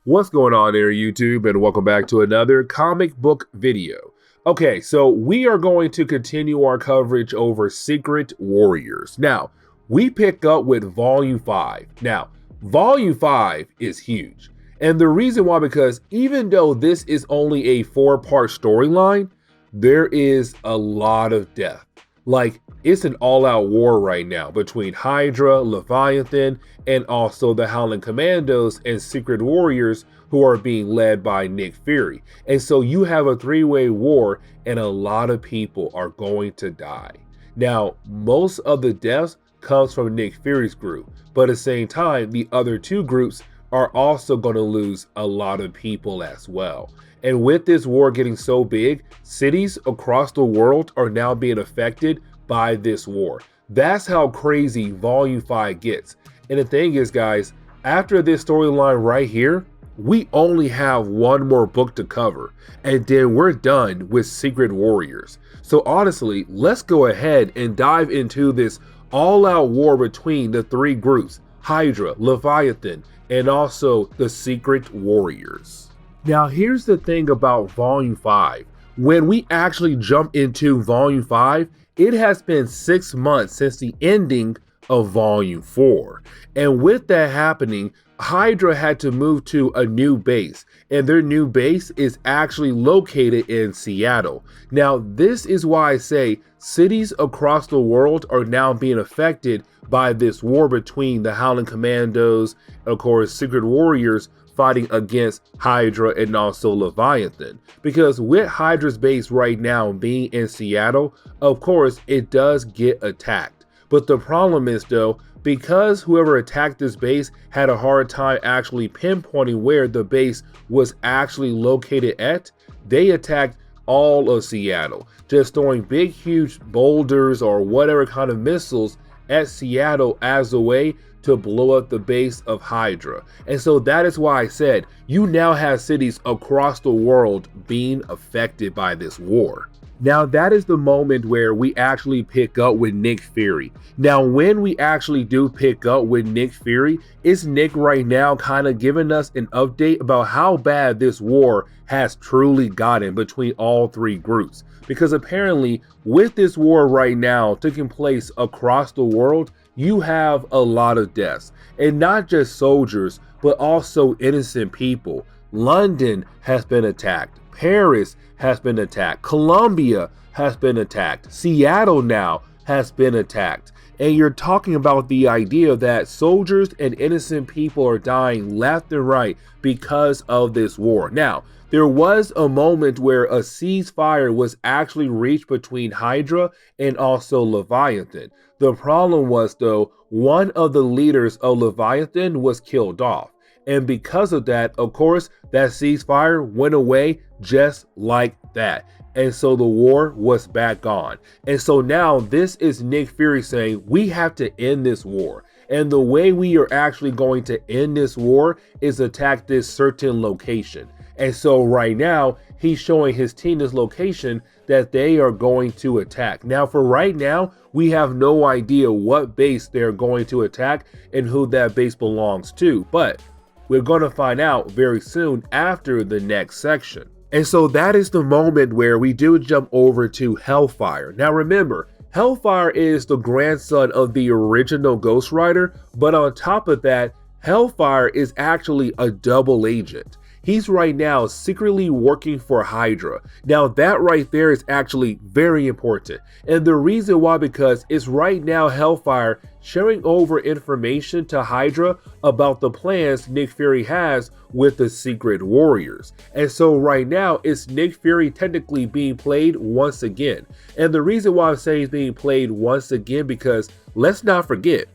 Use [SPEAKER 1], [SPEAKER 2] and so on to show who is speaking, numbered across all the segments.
[SPEAKER 1] What's going on there, YouTube, and welcome back to another comic book video. Okay, so we are going to continue our coverage over Secret Warriors. Now, we pick up with Volume 5. Now, Volume 5 is huge. And the reason why, because even though this is only a 4-part storyline, there is a lot of death. Like, it's an all-out war right now between Hydra, Leviathan, and also the Howling Commandos and Secret Warriors, who are being led by Nick Fury. And so you have a 3-way war, and a lot of people are going to die. Now, most of the deaths comes from Nick Fury's group, but at the same time, the other 2 groups are also going to lose a lot of people as well. And with this war getting so big, cities across the world are now being affected by this war. That's how crazy Volume 5 gets. And the thing is, guys, after this storyline right here, we only have one more book to cover, and then we're done with Secret Warriors. So honestly, let's go ahead and dive into this all-out war between the 3 groups, Hydra, Leviathan, and also the Secret Warriors. Now, here's the thing about Volume 5. When we actually jump into Volume 5, it has been 6 months since the ending of Volume 4. And with that happening, Hydra had to move to a new base, and their new base is actually located in Seattle. Now, this is why I say cities across the world are now being affected by this war between the Howling Commandos, of course, Secret Warriors, fighting against Hydra and also Leviathan. Because with Hydra's base right now being in Seattle, of course, it does get attacked. But the problem is, though, because whoever attacked this base had a hard time actually pinpointing where the base was actually located at, they attacked all of Seattle, just throwing big, huge boulders or whatever kind of missiles at Seattle as a way to blow up the base of Hydra. And so that is why I said you now have cities across the world being affected by this war. Now, that is the moment where we actually pick up with Nick Fury. Now, when we actually do pick up with Nick Fury, it's Nick right now kind of giving us an update about how bad this war has truly gotten between all 3 groups. Because apparently, with this war right now taking place across the world, you have a lot of deaths. And not just soldiers, but also innocent people. London has been attacked. Paris has been attacked. Colombia has been attacked. Seattle now has been attacked. And you're talking about the idea that soldiers and innocent people are dying left and right because of this war. Now, there was a moment where a ceasefire was actually reached between Hydra and also Leviathan. The problem was, though, one of the leaders of Leviathan was killed off. And because of that, of course, that ceasefire went away just like that. And so the war was back on. And so now this is Nick Fury saying, we have to end this war. And the way we are actually going to end this war is attack this certain location. And so right now, he's showing his team this location that they are going to attack. Now, for right now, we have no idea what base they're going to attack and who that base belongs to. But we're going to find out very soon after the next section. And so that is the moment where we do jump over to Hellfire. Now remember, Hellfire is the grandson of the original Ghost Rider, but on top of that, Hellfire is actually a double agent. He's right now secretly working for Hydra. Now that right there is actually very important. And the reason why, because it's right now Hellfire sharing over information to Hydra about the plans Nick Fury has with the Secret Warriors. And so right now it's Nick Fury technically being played once again. And the reason why I'm saying he's being played once again, because let's not forget,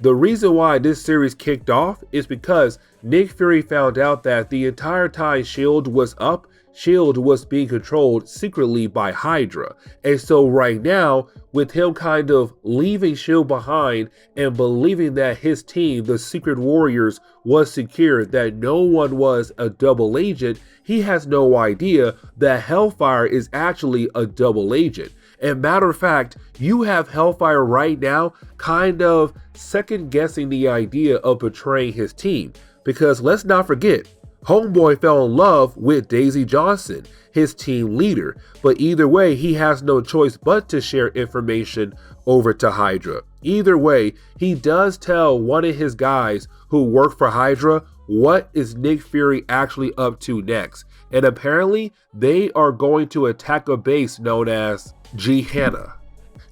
[SPEAKER 1] the reason why this series kicked off is because Nick Fury found out that the entire time S.H.I.E.L.D. was up, S.H.I.E.L.D. was being controlled secretly by Hydra. And so right now, with him kind of leaving S.H.I.E.L.D. behind and believing that his team, the Secret Warriors, was secure, that no one was a double agent, he has no idea that Hellfire is actually a double agent. And matter of fact, you have Hellfire right now kind of second guessing the idea of betraying his team. Because let's not forget, Homeboy fell in love with Daisy Johnson, his team leader, but either way, he has no choice but to share information over to Hydra. Either way, he does tell one of his guys who work for Hydra what is Nick Fury actually up to next, and apparently they are going to attack a base known as Gehenna.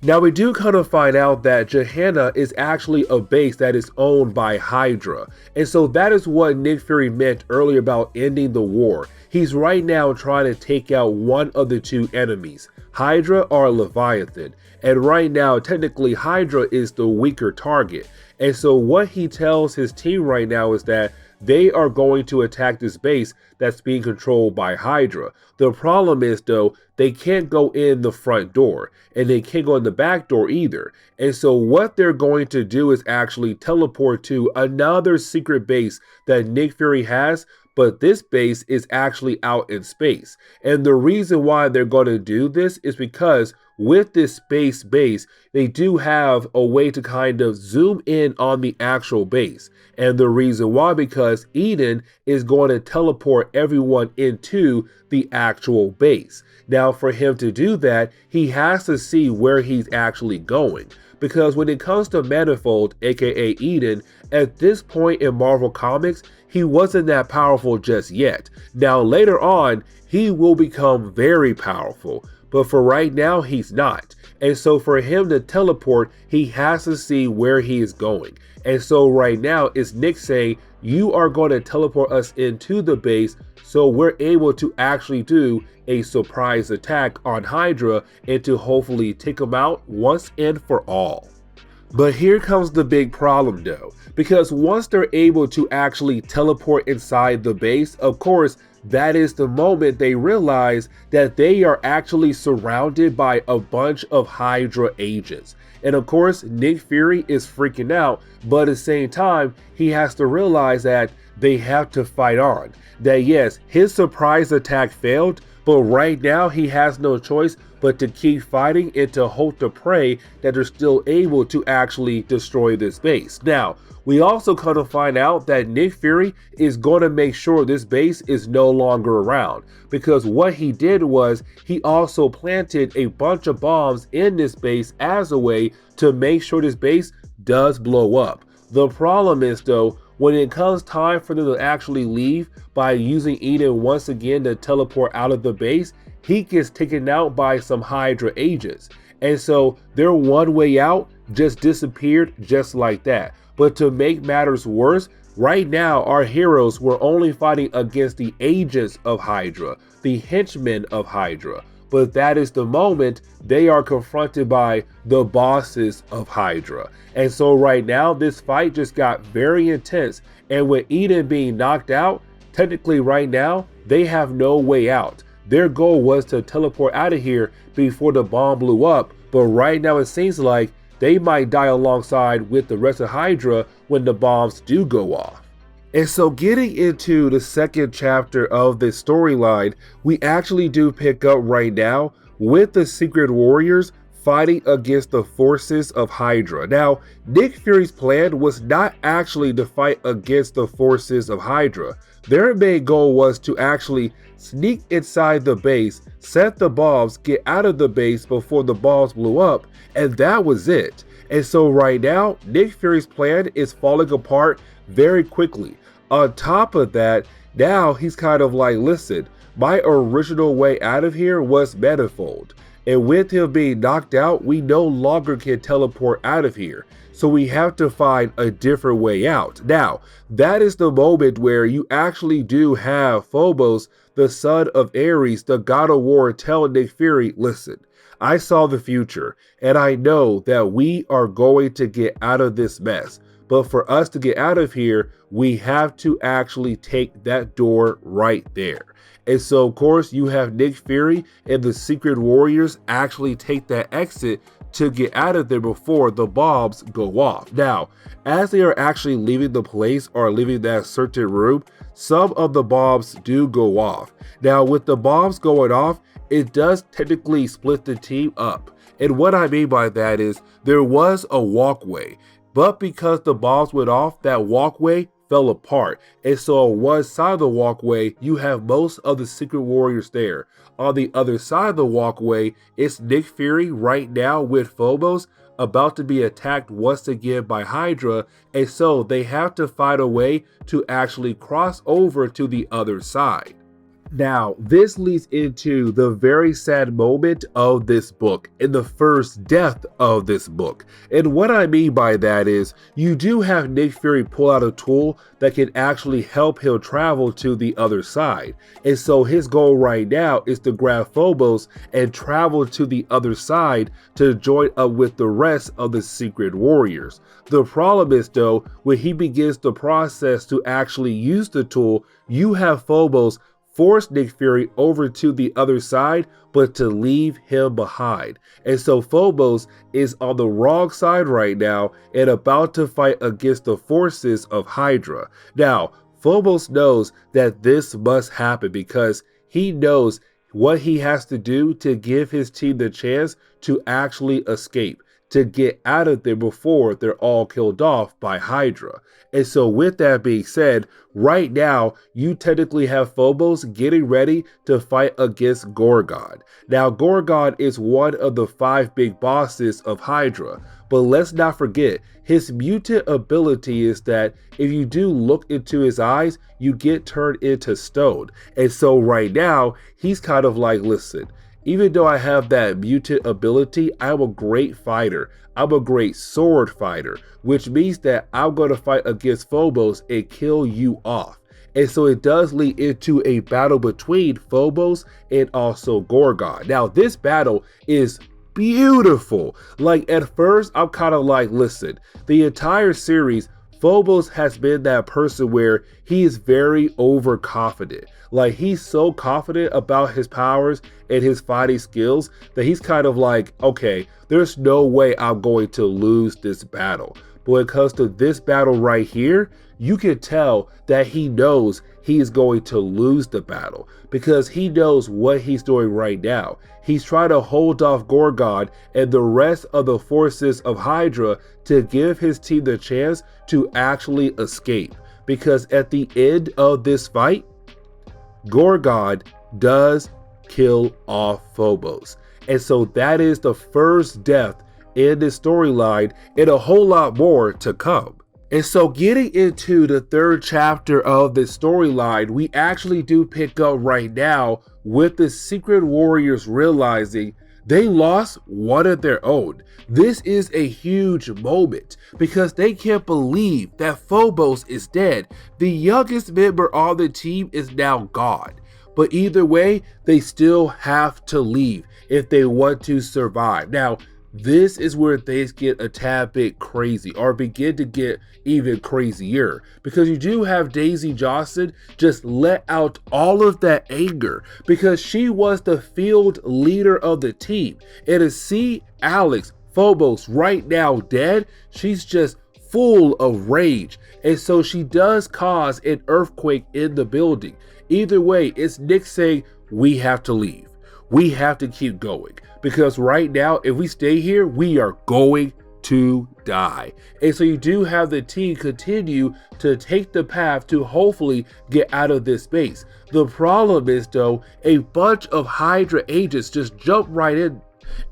[SPEAKER 1] Now we do kind of find out that Gehenna is actually a base that is owned by Hydra. And so that is what Nick Fury meant earlier about ending the war. He's right now trying to take out one of the two enemies, Hydra or Leviathan. And right now, technically Hydra is the weaker target. And so what he tells his team right now is that they are going to attack this base that's being controlled by Hydra. The problem is though, they can't go in the front door and they can't go in the back door either. And so what they're going to do is actually teleport to another secret base that Nick Fury has, but this base is actually out in space. And the reason why they're going to do this is because with this space base, they do have a way to kind of zoom in on the actual base. And the reason why, because Eden is going to teleport everyone into the actual base. Now, for him to do that, he has to see where he's actually going. Because when it comes to Manifold, aka Eden, at this point in Marvel Comics, he wasn't that powerful just yet. Now, later on, he will become very powerful. But for right now, he's not. And so for him to teleport, he has to see where he is going. And so right now, it's Nick saying, you are going to teleport us into the base so we're able to actually do a surprise attack on Hydra and to hopefully take them out once and for all. But here comes the big problem though, because once they're able to actually teleport inside the base, of course, that is the moment they realize that they are actually surrounded by a bunch of Hydra agents. And of course, Nick Fury is freaking out, but at the same time, he has to realize that they have to fight on. That yes, his surprise attack failed, but right now he has no choice but to keep fighting and to hope to pray that they're still able to actually destroy this base. Now, we also come to find out that Nick Fury is going to make sure this base is no longer around, because what he did was he also planted a bunch of bombs in this base as a way to make sure this base does blow up. The problem is though, when it comes time for them to actually leave by using Eden once again to teleport out of the base, he gets taken out by some Hydra agents. And so their one way out just disappeared just like that. But to make matters worse, right now our heroes were only fighting against the agents of Hydra, the henchmen of Hydra. But that is the moment they are confronted by the bosses of Hydra. And so right now this fight just got very intense. And with Eden being knocked out, technically right now they have no way out. Their goal was to teleport out of here before the bomb blew up, but right now it seems like they might die alongside with the rest of Hydra when the bombs do go off. And so getting into the second chapter of this storyline, we actually do pick up right now with the Secret Warriors fighting against the forces of Hydra. Now, Nick Fury's plan was not actually to fight against the forces of Hydra. Their main goal was to actually sneak inside the base, set the bombs, get out of the base before the bombs blew up, and that was it. And so right now, Nick Fury's plan is falling apart very quickly. On top of that, now he's kind of like, listen, my original way out of here was Manifold. And with him being knocked out, we no longer can teleport out of here. So we have to find a different way out. Now, that is the moment where you actually do have Phobos, the son of Ares, the god of war, tell Nick Fury, listen, I saw the future and I know that we are going to get out of this mess. But for us to get out of here, we have to actually take that door right there. And so, of course, you have Nick Fury and the Secret Warriors actually take that exit to get out of there before the bombs go off. Now, as they are actually leaving the place or leaving that certain room, some of the bombs do go off. Now, with the bombs going off, it does technically split the team up. And what I mean by that is there was a walkway, but because the bombs went off, that walkway fell apart. And so on one side of the walkway, you have most of the Secret Warriors there. On the other side of the walkway, it's Nick Fury right now with Phobos about to be attacked once again by Hydra, and so they have to find a way to actually cross over to the other side. Now, this leads into the very sad moment of this book and the first death of this book. And what I mean by that is you do have Nick Fury pull out a tool that can actually help him travel to the other side. And so his goal right now is to grab Phobos and travel to the other side to join up with the rest of the Secret Warriors. The problem is though, when he begins the process to actually use the tool, you have Phobos force Nick Fury over to the other side, but to leave him behind. And so Phobos is on the wrong side right now and about to fight against the forces of Hydra. Now, Phobos knows that this must happen because he knows what he has to do to give his team the chance to actually escape, to get out of there before they're all killed off by Hydra. And so with that being said, right now, you technically have Phobos getting ready to fight against Gorgon. Now, Gorgon is one of the 5 big bosses of Hydra, but let's not forget, his mutant ability is that if you do look into his eyes, you get turned into stone. And so right now, he's kind of like, listen, even though I have that mutant ability, I'm a great fighter. I'm a great sword fighter, which means that I'm going to fight against Phobos and kill you off. And so it does lead into a battle between Phobos and also Gorgon. Now, this battle is beautiful. Like, at first, I'm kind of like, listen, the entire series, Phobos has been that person where he is very overconfident. Like, he's so confident about his powers and his fighting skills that he's kind of like, okay, there's no way I'm going to lose this battle. But when it comes to this battle right here, you can tell that he knows he's going to lose the battle because he knows what he's doing right now. He's trying to hold off Gorgon and the rest of the forces of Hydra to give his team the chance to actually escape. Because at the end of this fight, Gorgon does kill off Phobos. And so that is the first death in this storyline and a whole lot more to come. And so getting into the 3rd chapter of this storyline, we actually do pick up right now with the Secret Warriors realizing they lost one of their own. This is a huge moment because they can't believe that Phobos is dead. The youngest member on the team is now gone. But either way, they still have to leave if they want to survive. Now, this is where things get a tad bit crazy or begin to get even crazier because you do have Daisy Johnson just let out all of that anger because she was the field leader of the team. And to see Alex Phobos right now dead, she's just full of rage. And so she does cause an earthquake in the building. Either way, it's Nick saying, we have to leave. We have to keep going because right now, if we stay here, we are going to die. And so you do have the team continue to take the path to hopefully get out of this space. The problem is though, a bunch of Hydra agents just jump right in.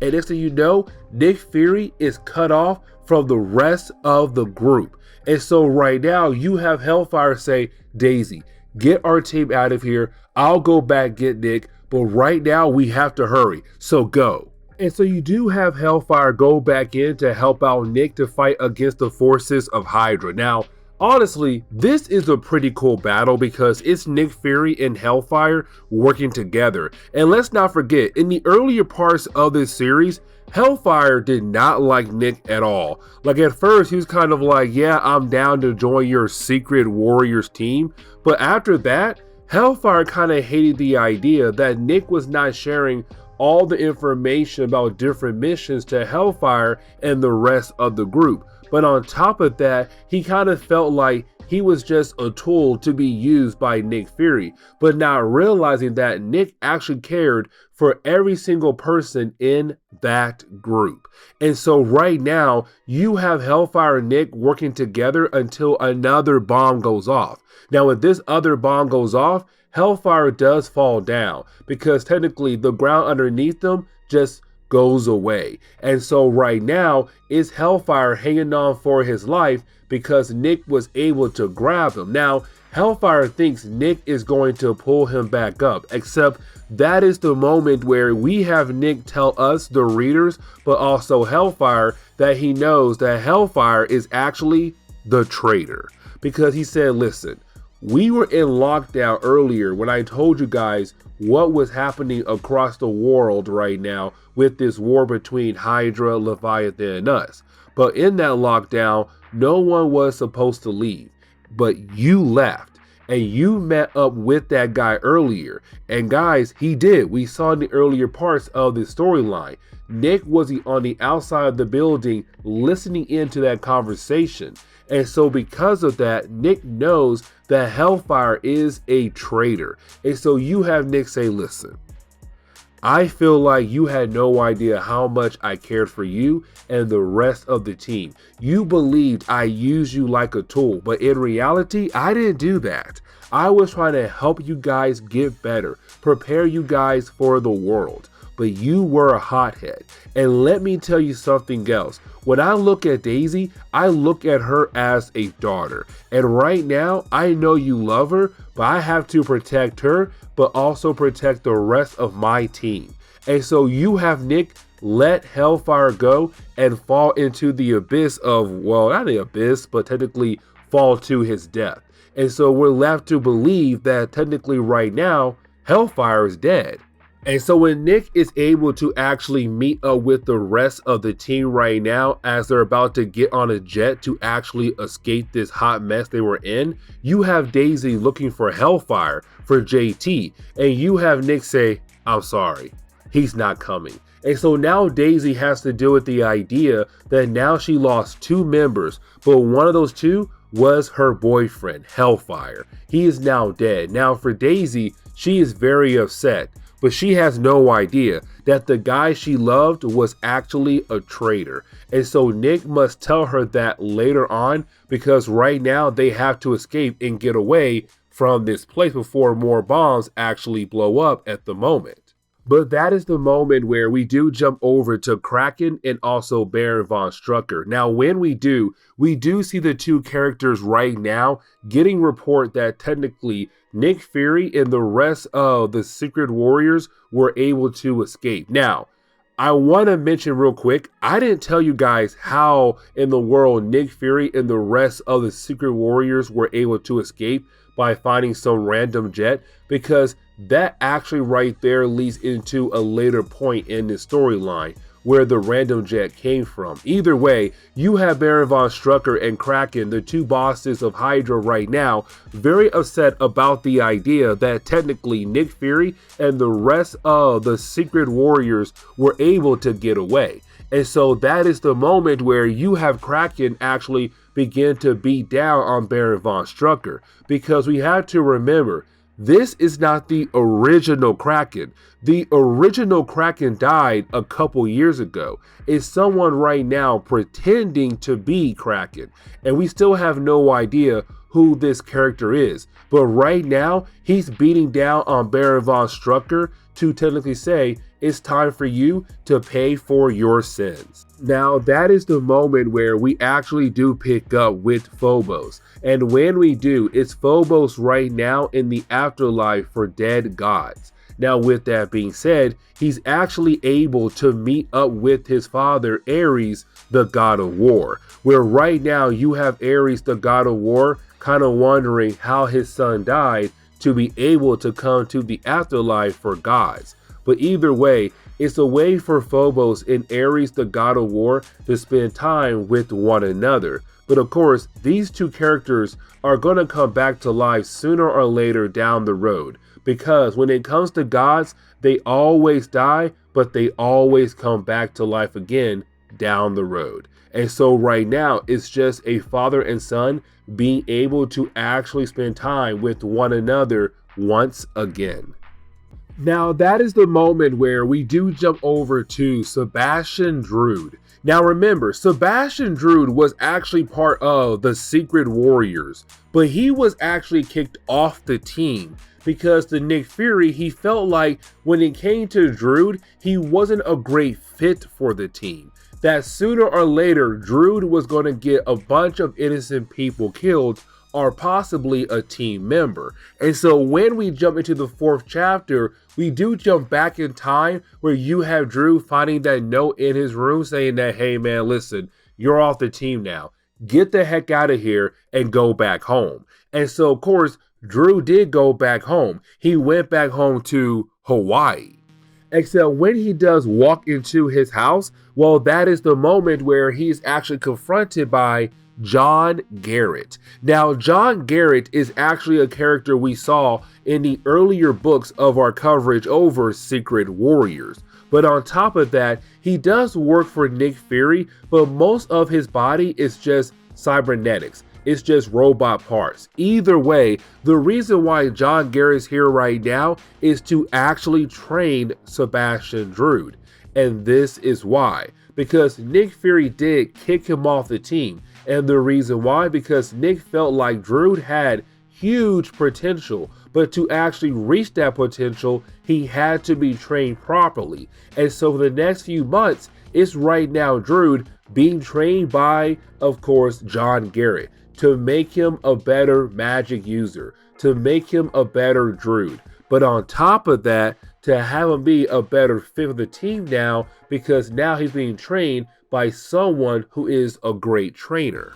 [SPEAKER 1] And next thing you know, Nick Fury is cut off from the rest of the group. And so right now you have Hellfire say, Daisy, get our team out of here. I'll go back get Nick. But right now we have to hurry, so go. And so you do have Hellfire go back in to help out Nick to fight against the forces of Hydra. Now, honestly, this is a pretty cool battle because it's Nick Fury and Hellfire working together. And let's not forget, in the earlier parts of this series, Hellfire did not like Nick at all. Like at first, he was kind of like, yeah, I'm down to join your Secret Warriors team. But after that, Hellfire kind of hated the idea that Nick was not sharing all the information about different missions to Hellfire and the rest of the group. But on top of that, he kind of felt like he was just a tool to be used by Nick Fury, but not realizing that Nick actually cared for every single person in that group. And so right now, you have Hellfire and Nick working together until another bomb goes off. Now, when this other bomb goes off, Hellfire does fall down because technically the ground underneath them just goes away. And so right now, it's Hellfire hanging on for his life because Nick was able to grab him. Now, Hellfire thinks Nick is going to pull him back up, except that is the moment where we have Nick tell us, the readers, but also Hellfire, that he knows that Hellfire is actually the traitor. Because he said, listen, we were in lockdown earlier when I told you guys what was happening across the world right now with this war between Hydra, Leviathan, and us. But in that lockdown, no one was supposed to leave. But you left. And you met up with that guy earlier. And guys, he did. We saw in the earlier parts of the storyline. Nick was on the outside of the building listening into that conversation. And so because of that, Nick knows that Hellfire is a traitor. And so you have Nick say, listen, I feel like you had no idea how much I cared for you and the rest of the team. You believed I used you like a tool, but in reality, I didn't do that. I was trying to help you guys get better, prepare you guys for the world. But you were a hothead. And let me tell you something else. When I look at Daisy, I look at her as a daughter. And right now, I know you love her, but I have to protect her, but also protect the rest of my team. And so you have Nick let Hellfire go and fall into the abyss of, well, not the abyss, but technically fall to his death. And so we're left to believe that technically right now, Hellfire is dead. And so when Nick is able to actually meet up with the rest of the team right now as they're about to get on a jet to actually escape this hot mess they were in, you have Daisy looking for Hellfire for JT, and you have Nick say, I'm sorry, he's not coming. And so now Daisy has to deal with the idea that now she lost two members, but one of those two was her boyfriend, Hellfire. He is now dead. Now for Daisy, she is very upset. But she has no idea that the guy she loved was actually a traitor. And so Nick must tell her that later on, because right now they have to escape and get away from this place before more bombs actually blow up at the moment. But that is the moment where we do jump over to Kraken and also Baron von Strucker. Now, when we do see the two characters right now getting report that technically Nick Fury and the rest of the Secret Warriors were able to escape. Now, I want to mention real quick, I didn't tell you guys how in the world Nick Fury and the rest of the Secret Warriors were able to escape by finding some random jet, because that actually right there leads into a later point in the storyline where the random jet came from. Either way, you have Baron von Strucker and Kraken, the two bosses of Hydra right now, very upset about the idea that technically Nick Fury and the rest of the Secret Warriors were able to get away. And so that is the moment where you have Kraken actually begin to beat down on Baron von Strucker, because we have to remember, this is not the original Kraken. The original Kraken died a couple years ago. It's someone right now pretending to be Kraken, and we still have no idea who this character is. But right now, he's beating down on Baron von Strucker to technically say, it's time for you to pay for your sins. Now, that is the moment where we actually do pick up with Phobos. And when we do, it's Phobos right now in the afterlife for dead gods. Now, with that being said, he's actually able to meet up with his father, Ares, the god of war. Where right now you have Ares, the god of war, kind of wondering how his son died to be able to come to the afterlife for gods. But either way, it's a way for Phobos and Ares, the god of war, to spend time with one another. But of course, these two characters are going to come back to life sooner or later down the road. Because when it comes to gods, they always die, but they always come back to life again down the road. And so right now, it's just a father and son being able to actually spend time with one another once again. Now, that is the moment where we do jump over to Sebastian Drude. Now, remember, Sebastian Drude was actually part of the Secret Warriors, but he was actually kicked off the team because the Nick Fury, he felt like when it came to Drude, he wasn't a great fit for the team. That sooner or later, Drude was going to get a bunch of innocent people killed or possibly a team member. And so when we jump into the 4th chapter, we do jump back in time where you have Drew finding that note in his room saying that, hey man, listen, you're off the team now. Get the heck out of here and go back home. And so of course, Drew did go back home. He went back home to Hawaii. Except when he does walk into his house, well, that is the moment where he's actually confronted by John Garrett. Now, John Garrett is actually a character we saw in the earlier books of our coverage over Secret Warriors. But on top of that, he does work for Nick Fury, but most of his body is just cybernetics. It's just robot parts. Either way, the reason why John Garrett's here right now is to actually train Sebastian Drude. And this is why. Because Nick Fury did kick him off the team. And the reason why, because Nick felt like Drude had huge potential, but to actually reach that potential, he had to be trained properly. And so for the next few months, it's right now Drude being trained by, of course, John Garrett to make him a better magic user, to make him a better Drude. But on top of that, to have him be a better fit for the team now, because now he's being trained by someone who is a great trainer.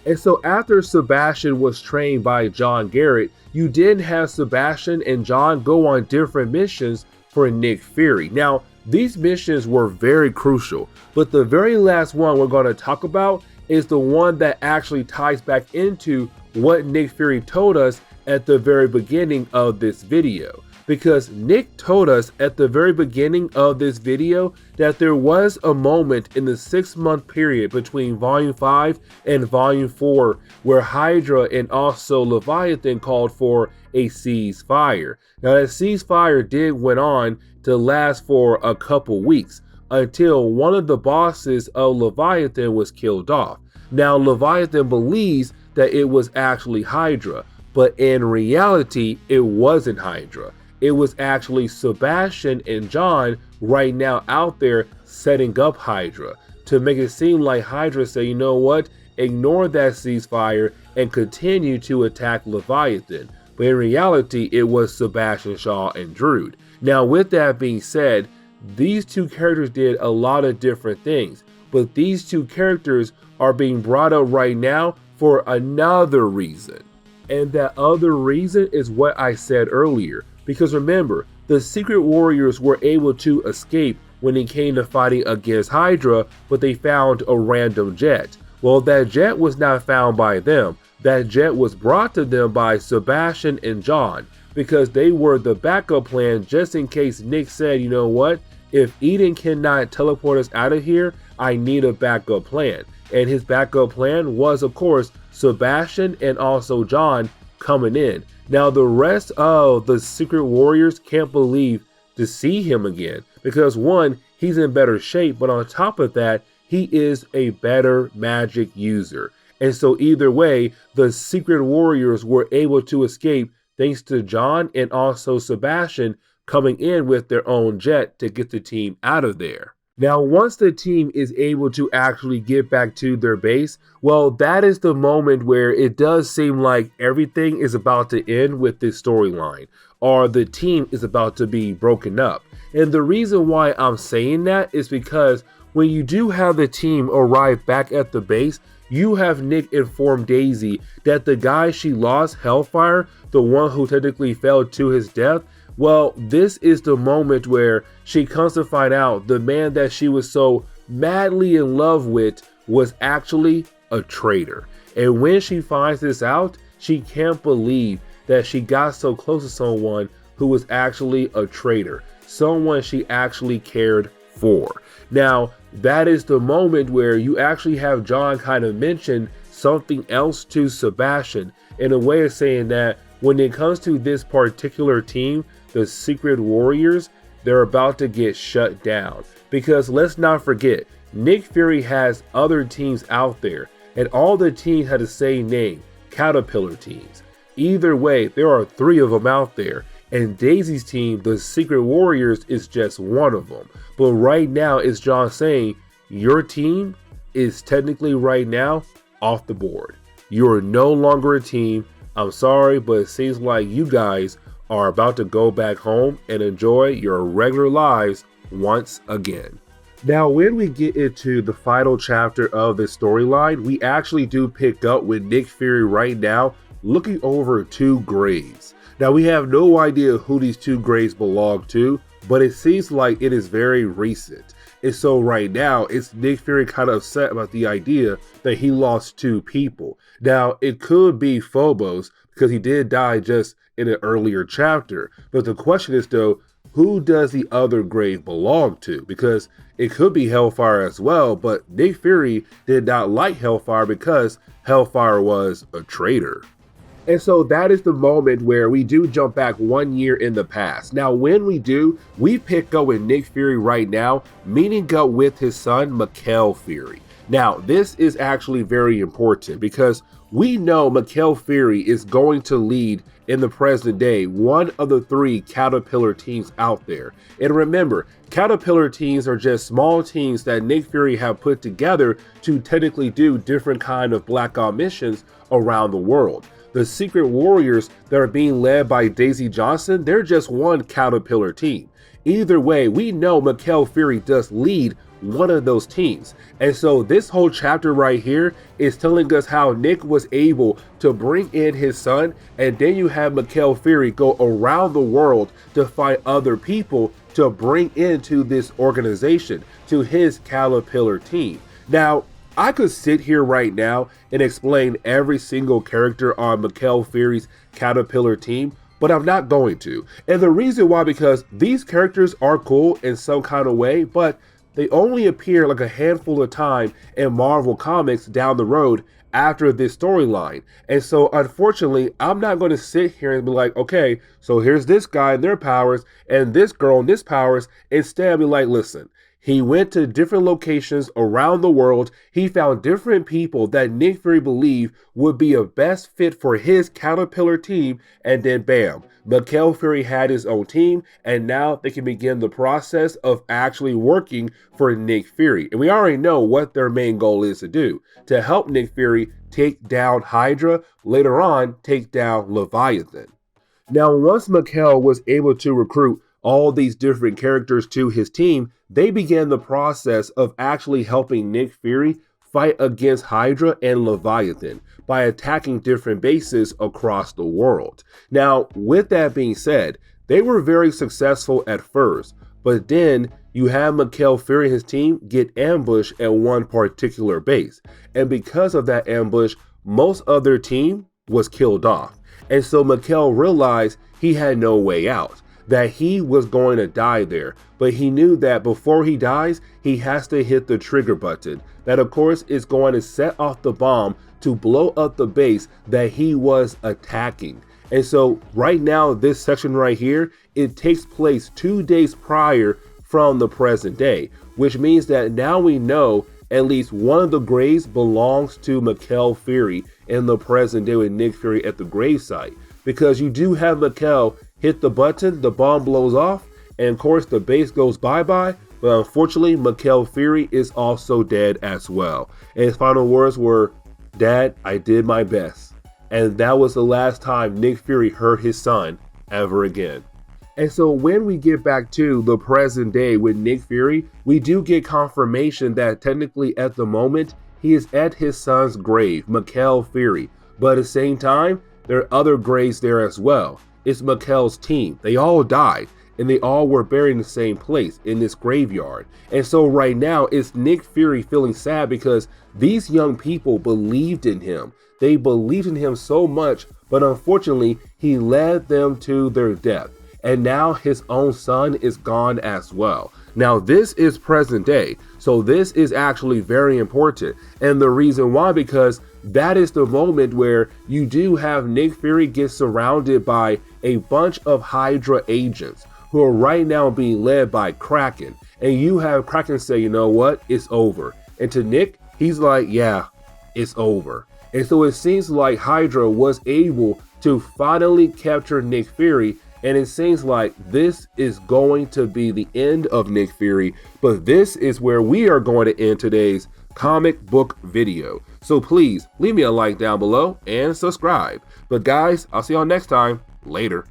[SPEAKER 1] And so after Sebastian was trained by John Garrett, you did have Sebastian and John go on different missions for Nick Fury. Now, these missions were very crucial, but the very last one we're going to talk about is the one that actually ties back into what Nick Fury told us at the very beginning of this video. Because Nick told us at the very beginning of this video that there was a moment in the 6-month period between Volume 5 and Volume 4 where Hydra and also Leviathan called for a ceasefire. Now that ceasefire did went on to last for a couple weeks until one of the bosses of Leviathan was killed off. Now Leviathan believes that it was actually Hydra, but in reality it wasn't Hydra. It was actually Sebastian and John right now out there setting up Hydra to make it seem like Hydra say, you know what, ignore that ceasefire and continue to attack Leviathan. But in reality, it was Sebastian Shaw and Drude. Now, with that being said, these two characters did a lot of different things, but these two characters are being brought up right now for another reason. And that other reason is what I said earlier. Because remember, the Secret Warriors were able to escape when it came to fighting against Hydra, but they found a random jet. Well, that jet was not found by them. That jet was brought to them by Sebastian and John, because they were the backup plan just in case Nick said, you know what, if Eden cannot teleport us out of here, I need a backup plan. And his backup plan was, of course, Sebastian and also John coming in. Now, the rest of the Secret Warriors can't believe to see him again because, one, he's in better shape, but on top of that, he is a better magic user. And so either way, the Secret Warriors were able to escape thanks to John and also Sebastian coming in with their own jet to get the team out of there. Now, once the team is able to actually get back to their base, well, that is the moment where it does seem like everything is about to end with this storyline, or the team is about to be broken up. And the reason why I'm saying that is because when you do have the team arrive back at the base, you have Nick inform Daisy that the guy she lost, Hellfire, the one who technically fell to his death, well, this is the moment where she comes to find out the man that she was so madly in love with was actually a traitor. And when she finds this out, she can't believe that she got so close to someone who was actually a traitor, someone she actually cared for. Now, that is the moment where you actually have John kind of mention something else to Sebastian in a way of saying that when it comes to this particular team, the Secret Warriors, they're about to get shut down. Because let's not forget, Nick Fury has other teams out there, and all the teams had the same name, Caterpillar teams. Either way, there are 3 of them out there, and Daisy's team, the Secret Warriors, is just one of them. But right now, it's John saying, your team is technically right now off the board. You are no longer a team. I'm sorry, but it seems like you guys are about to go back home and enjoy your regular lives once again. Now, when we get into the final chapter of the storyline, we actually do pick up with Nick Fury right now looking over 2 graves. Now, we have no idea who these 2 graves belong to, but it seems like it is very recent. And so right now, it's Nick Fury kind of upset about the idea that he lost 2 people. Now, it could be Phobos because he did die just in an earlier chapter. But the question is, though, who does the other grave belong to? Because it could be Hellfire as well, but Nick Fury did not like Hellfire because Hellfire was a traitor. And so that is the moment where we do jump back 1 year in the past. Now, when we do, we pick up with Nick Fury right now, meeting up with his son, Mikhail Fury. Now, this is actually very important because we know Mikhail Fury is going to lead in the present day one of the 3 Caterpillar teams out there. And remember, Caterpillar teams are just small teams that Nick Fury have put together to technically do different kind of Black Ops missions around the world. The Secret Warriors that are being led by Daisy Johnson, they're just one Caterpillar team. Either way, we know Mikhail Fury does lead one of those teams. And so this whole chapter right here is telling us how Nick was able to bring in his son, and then you have Mikhail Fury go around the world to find other people to bring into this organization, to his Caterpillar team. Now, I could sit here right now and explain every single character on Mikhail Fury's Caterpillar team, but I'm not going to. And the reason why, because these characters are cool in some kind of way, but they only appear like a handful of time in Marvel Comics down the road after this storyline. And so unfortunately, I'm not going to sit here and be like, okay, so here's this guy and their powers and this girl and this powers. Instead, I'll be like, listen, he went to different locations around the world. He found different people that Nick Fury believed would be a best fit for his Caterpillar team. And then bam, Mikhail Fury had his own team. And now they can begin the process of actually working for Nick Fury. And we already know what their main goal is to do. To help Nick Fury take down Hydra, later on take down Leviathan. Now, once Mikhail was able to recruit all these different characters to his team, they began the process of actually helping Nick Fury fight against Hydra and Leviathan by attacking different bases across the world. Now, with that being said, they were very successful at first, but then you have Mikhail Fury and his team get ambushed at one particular base. And because of that ambush, most of their team was killed off. And so Mikhail realized he had no way out, that he was going to die there. But he knew that before he dies, he has to hit the trigger button. That of course is going to set off the bomb to blow up the base that he was attacking. And so right now, this section right here, it takes place 2 days prior from the present day, which means that now we know at least one of the graves belongs to Mikhail Fury in the present day with Nick Fury at the gravesite. Because you do have Mikhail hit the button, the bomb blows off, and of course the base goes bye-bye, but unfortunately Mikhail Fury is also dead as well. And his final words were, "Dad, I did my best." And that was the last time Nick Fury heard his son ever again. And so when we get back to the present day with Nick Fury, we do get confirmation that technically at the moment, he is at his son's grave, Mikhail Fury. But at the same time, there are other graves there as well. It's Mikhail's team. They all died, and they all were buried in the same place, in this graveyard. And so right now, it's Nick Fury feeling sad because these young people believed in him. They believed in him so much, but unfortunately, he led them to their death. And now his own son is gone as well. Now, this is present day, so this is actually very important. And the reason why, because that is the moment where you do have Nick Fury get surrounded by a bunch of Hydra agents who are right now being led by Kraken. And you have Kraken say, you know what, it's over. And to Nick, he's like, yeah, it's over. And so it seems like Hydra was able to finally capture Nick Fury. And it seems like this is going to be the end of Nick Fury. But this is where we are going to end today's comic book video. So please leave me a like down below and subscribe. But guys, I'll see y'all next time. Later.